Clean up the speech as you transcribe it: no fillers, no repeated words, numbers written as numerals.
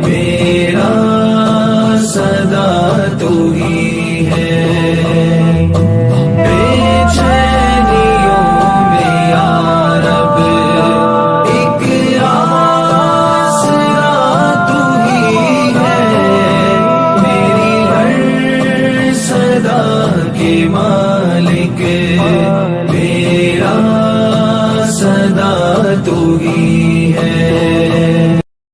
میرا صدا تو ہی ہے، بے چینیوں میں یا رب ایک آسرا تو ہی ہے، میری ہر صدا کے مالک میرا صدا تو ہی